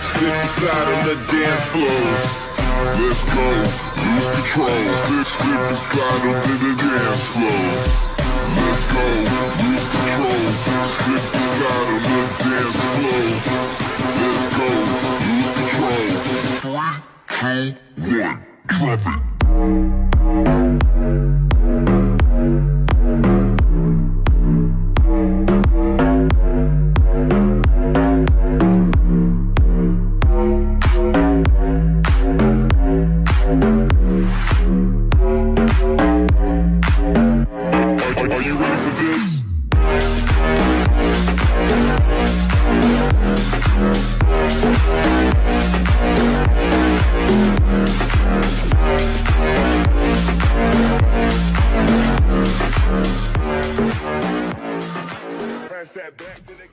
Slip inside on the dance floor. Let's go, lose control. Slip inside on the dance floor. Let's go, lose control. Slip inside on the dance floor. Let's go, lose control. 3, 2, 1, drop it. Are you ready for this? Pass that back to the